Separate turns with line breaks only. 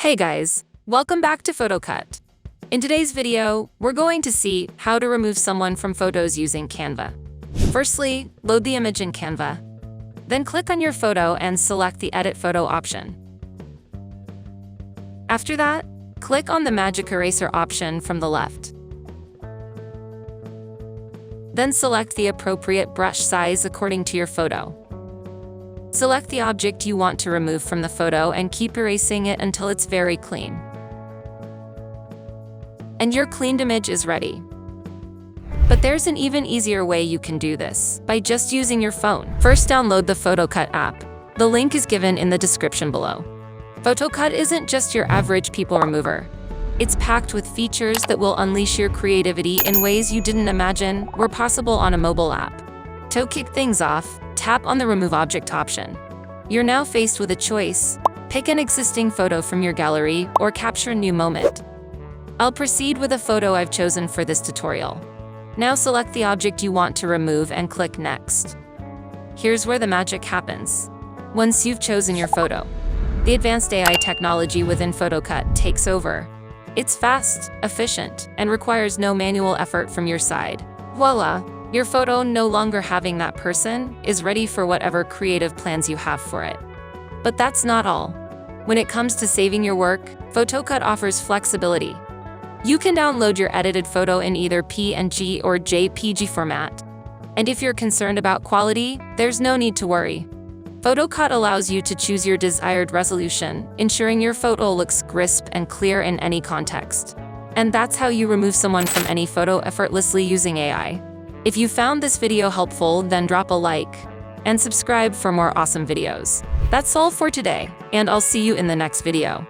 Hey guys, welcome back to PhotoCut. In today's video, we're going to see how to remove someone from photos using Canva. Firstly, load the image in Canva. Then click on your photo and select the Edit Photo option. After that, click on the Magic Eraser option from the left. Then select the appropriate brush size according to your photo. Select the object you want to remove from the photo and keep erasing it until it's very clean. And your cleaned image is ready. But there's an even easier way you can do this, by just using your phone. First, download the PhotoCut app. The link is given in the description below. PhotoCut isn't just your average people remover. It's packed with features that will unleash your creativity in ways you didn't imagine were possible on a mobile app. To kick things off, tap on the Remove Object option. You're now faced with a choice. Pick an existing photo from your gallery or capture a new moment. I'll proceed with a photo I've chosen for this tutorial. Now select the object you want to remove and click Next. Here's where the magic happens. Once you've chosen your photo, the advanced AI technology within PhotoCut takes over. It's fast, efficient, and requires no manual effort from your side. Voila! Your photo, no longer having that person, is ready for whatever creative plans you have for it. But that's not all. When it comes to saving your work, PhotoCut offers flexibility. You can download your edited photo in either PNG or JPG format. And if you're concerned about quality, there's no need to worry. PhotoCut allows you to choose your desired resolution, ensuring your photo looks crisp and clear in any context. And that's how you remove someone from any photo effortlessly using AI. If you found this video helpful, then drop a like and subscribe for more awesome videos. That's all for today, and I'll see you in the next video.